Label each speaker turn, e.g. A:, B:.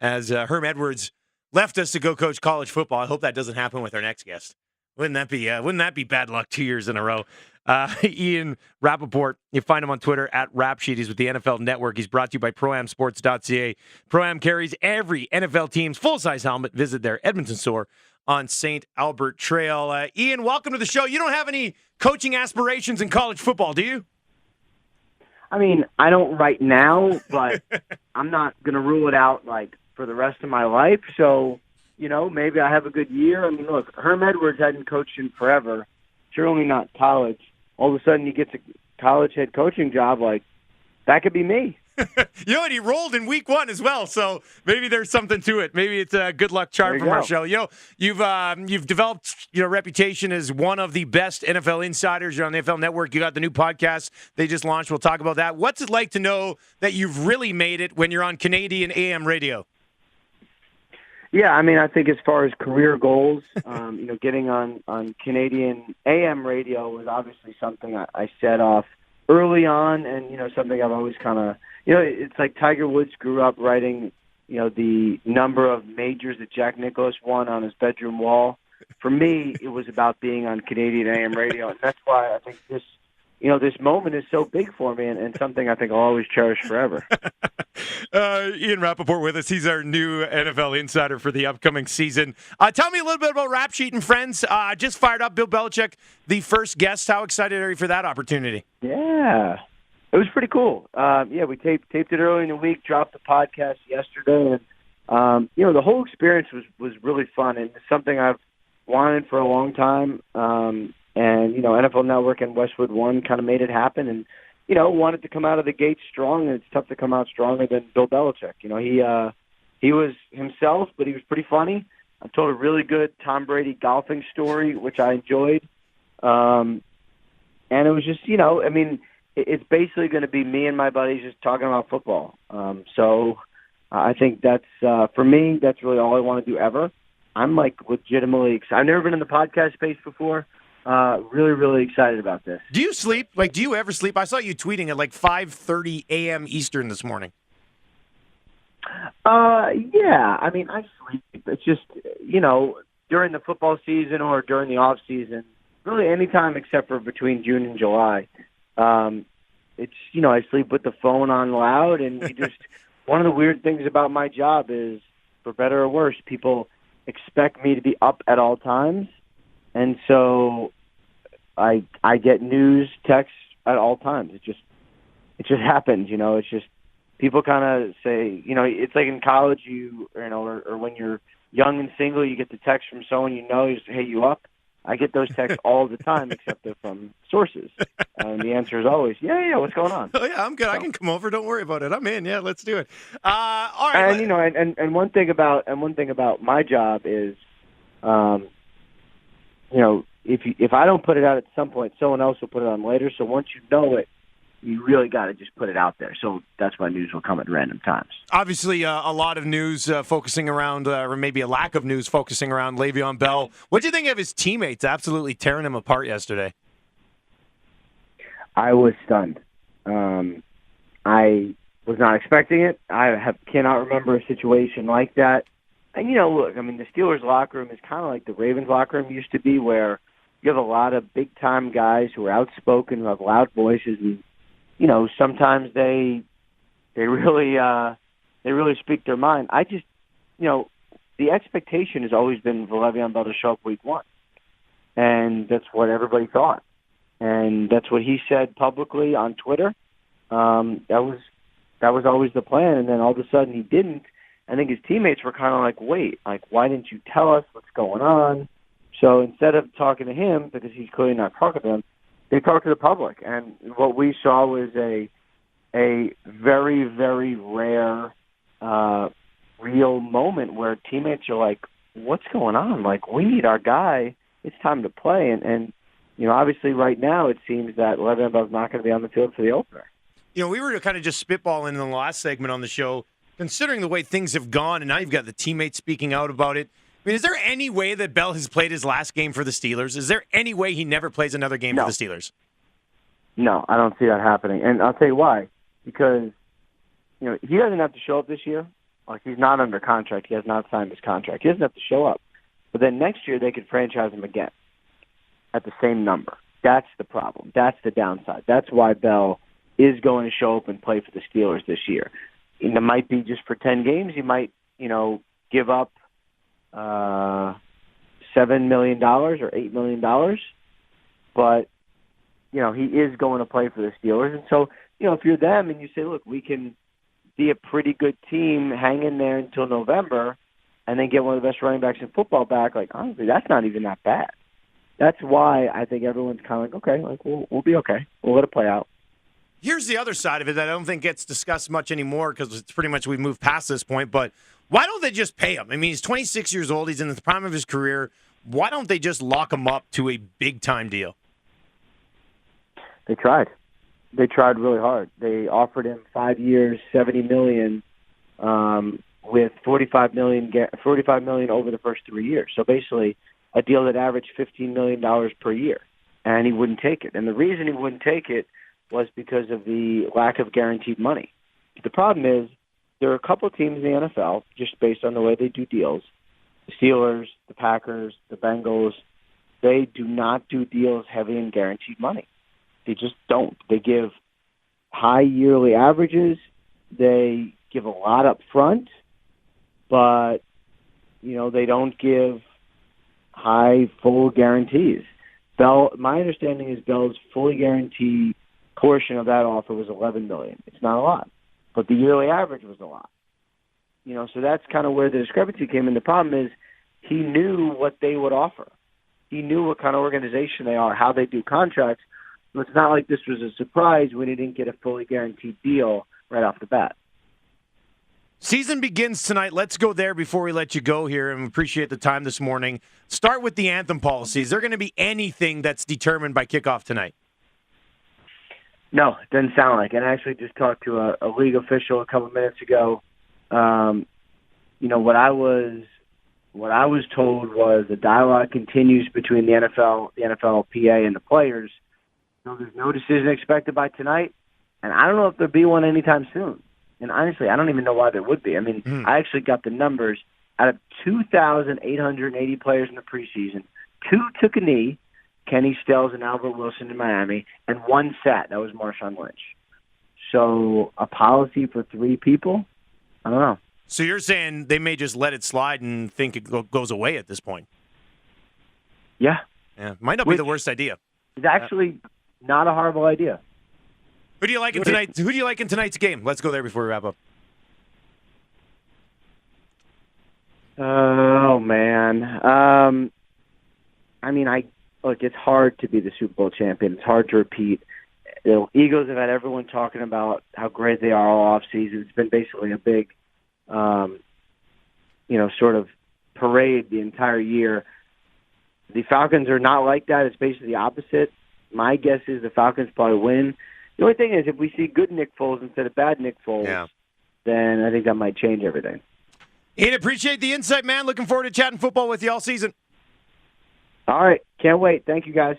A: as Herm Edwards left us to go coach college football. I hope that doesn't happen with our next guest. Wouldn't that be bad luck 2 years in a row? Ian Rapoport, you find him on Twitter at Rapsheet. He's with the NFL Network. He's brought to you by ProAmSports.ca. Pro-Am carries every NFL team's full-size helmet. Visit their Edmonton store on St. Albert Trail. Ian, welcome to the show. You don't have any coaching aspirations in college football, do you?
B: I mean, I don't right now, but I'm not going to rule it out like for the rest of my life. So, maybe I have a good year. I mean, look, Herm Edwards hadn't coached in forever, certainly not college. All of a sudden he gets a college head coaching job, like, that could be me.
A: And he rolled in week 1 as well, so maybe there's something to it. Maybe it's a good luck charm from our show. You've developed reputation as one of the best NFL insiders. You're on the NFL Network. You got the new podcast they just launched. We'll talk about that. What's it like to know that you've really made it when you're on Canadian AM radio?
B: Yeah, I mean, I think as far as career goals, getting on Canadian AM radio was obviously something I set off early on, and something I've always kind of, it's like Tiger Woods grew up writing, the number of majors that Jack Nicklaus won on his bedroom wall. For me, it was about being on Canadian AM radio, and that's why I think this moment is so big for me, and something I think I'll always cherish forever.
A: Ian Rapoport with us. He's our new NFL insider for the upcoming season. Tell me a little bit about Rap Sheet and Friends. Just fired up. Bill Belichick, the first guest. How excited are you for that opportunity?
B: Yeah, it was pretty cool. We taped it early in the week, dropped the podcast yesterday, and the whole experience was really fun, and it's something I've wanted for a long time. And NFL Network and Westwood One kind of made it happen, and wanted to come out of the gate strong. And it's tough to come out stronger than Bill Belichick. He was himself, but he was pretty funny. I told a really good Tom Brady golfing story, which I enjoyed. And it was just, it's basically going to be me and my buddies just talking about football. So I think that's for me. That's really all I want to do ever. I'm legitimately excited. I've never been in the podcast space before. Really, really excited about this.
A: Do you sleep? Do you ever sleep? I saw you tweeting at 5:30 a.m. Eastern this morning.
B: Yeah. I mean, I sleep. It's just, during the football season or during the off season, really any time except for between June and July. It's, I sleep with the phone on loud, and one of the weird things about my job is, for better or worse, people expect me to be up at all times. And so I get news, texts at all times. It just happens, It's just people kind of say, it's like in college, or when you're young and single, you get the text from someone you say, hey, you up? I get those texts all the time, except they're from sources. And the answer is always, yeah, what's going on?
A: Oh yeah, I'm good. So, I can come over. Don't worry about it. I'm in. Yeah, let's do it. All right.
B: And and one thing about my job is, if I don't put it out at some point, someone else will put it on later. So once you know it, you really got to just put it out there. So that's why news will come at random times.
A: Obviously, a lot of news focusing around, or maybe a lack of news focusing around Le'Veon Bell. What do you think of his teammates absolutely tearing him apart yesterday?
B: I was stunned. I was not expecting it. I cannot remember a situation like that. And, look, I mean, the Steelers locker room is kind of like the Ravens locker room used to be, where you have a lot of big-time guys who are outspoken, who have loud voices, and, sometimes they really speak their mind. I just, the expectation has always been for Le'Veon Bell to show up week 1. And that's what everybody thought. And that's what he said publicly on Twitter. That was always the plan, and then all of a sudden he didn't. I think his teammates were kind of like, wait, why didn't you tell us what's going on? So instead of talking to him, because he's clearly not talking to them, they talked to the public. And what we saw was a very, very rare, real moment where teammates are like, what's going on? We need our guy. It's time to play. And obviously right now it seems that Le'Veon Bell's not going to be on the field for the opener.
A: We were kind of just spitballing in the last segment on the show, considering the way things have gone, and now you've got the teammates speaking out about it. I mean, is there any way that Bell has played his last game for the Steelers? Is there any way he never plays another game for the Steelers?
B: No, I don't see that happening. And I'll tell you why. Because, he doesn't have to show up this year. Like, he's not under contract. He has not signed his contract. He doesn't have to show up. But then next year they could franchise him again at the same number. That's the problem. That's the downside. That's why Bell is going to show up and play for the Steelers this year. And it might be just for 10 games. He might, give up $7 million or $8 million. But, he is going to play for the Steelers. And so, if you're them and you say, look, we can be a pretty good team, hang in there until November, and then get one of the best running backs in football back, like, honestly, that's not even that bad. That's why I think everyone's kind of like, okay, like we'll be okay. We'll let it play out.
A: Here's the other side of it that I don't think gets discussed much anymore because it's pretty much we've moved past this point, but why don't they just pay him? I mean, he's 26 years old. He's in the prime of his career. Why don't they just lock him up to a big-time deal?
B: They tried. They tried really hard. They offered him 5 years, $70 million, with $45 million over the first 3 years. So basically a deal that averaged $15 million per year, and he wouldn't take it. And the reason he wouldn't take it was because of the lack of guaranteed money. The problem is there are a couple of teams in the NFL, just based on the way they do deals, the Steelers, the Packers, the Bengals, they do not do deals heavy in guaranteed money. They just don't. They give high yearly averages. They give a lot up front, but, they don't give high full guarantees. Bell, my understanding is Bell's fully guaranteed portion of that offer was $11 million. It's not a lot, but the yearly average was a lot. So that's kind of where the discrepancy came in. The problem is he knew what they would offer. He knew what kind of organization they are, how they do contracts. So it's not like this was a surprise when he didn't get a fully guaranteed deal right off the bat.
A: Season begins tonight. Let's go there before we let you go here, and we appreciate the time this morning. Start with the anthem policy. Is there going to be anything that's determined by kickoff tonight?
B: No, it doesn't sound like it. I actually just talked to a league official a couple of minutes ago. What I was told was the dialogue continues between the NFL, the NFLPA, and the players. So there's no decision expected by tonight, and I don't know if there'll be one anytime soon. And honestly, I don't even know why there would be. I mean, I actually got the numbers. Out of 2,880 players in the preseason, 2 took a knee, Kenny Stills and Albert Wilson in Miami, and 1 sat. That was Marshawn Lynch. So a policy for 3 people? I don't know.
A: So you're saying they may just let it slide and think it goes away at this point?
B: Yeah.
A: Might not be the worst idea.
B: It's actually not a horrible idea.
A: Who do you like in tonight? Who do you like in tonight's game? Let's go there before we wrap up.
B: Oh man. Look, it's hard to be the Super Bowl champion. It's hard to repeat. The Eagles have had everyone talking about how great they are all off season. It's been basically a big, sort of parade the entire year. The Falcons are not like that. It's basically the opposite. My guess is the Falcons probably win. The only thing is, if we see good Nick Foles instead of bad Nick Foles, then I think that might change everything.
A: Ian, appreciate the insight, man. Looking forward to chatting football with you all season.
B: All right. Can't wait. Thank you, guys.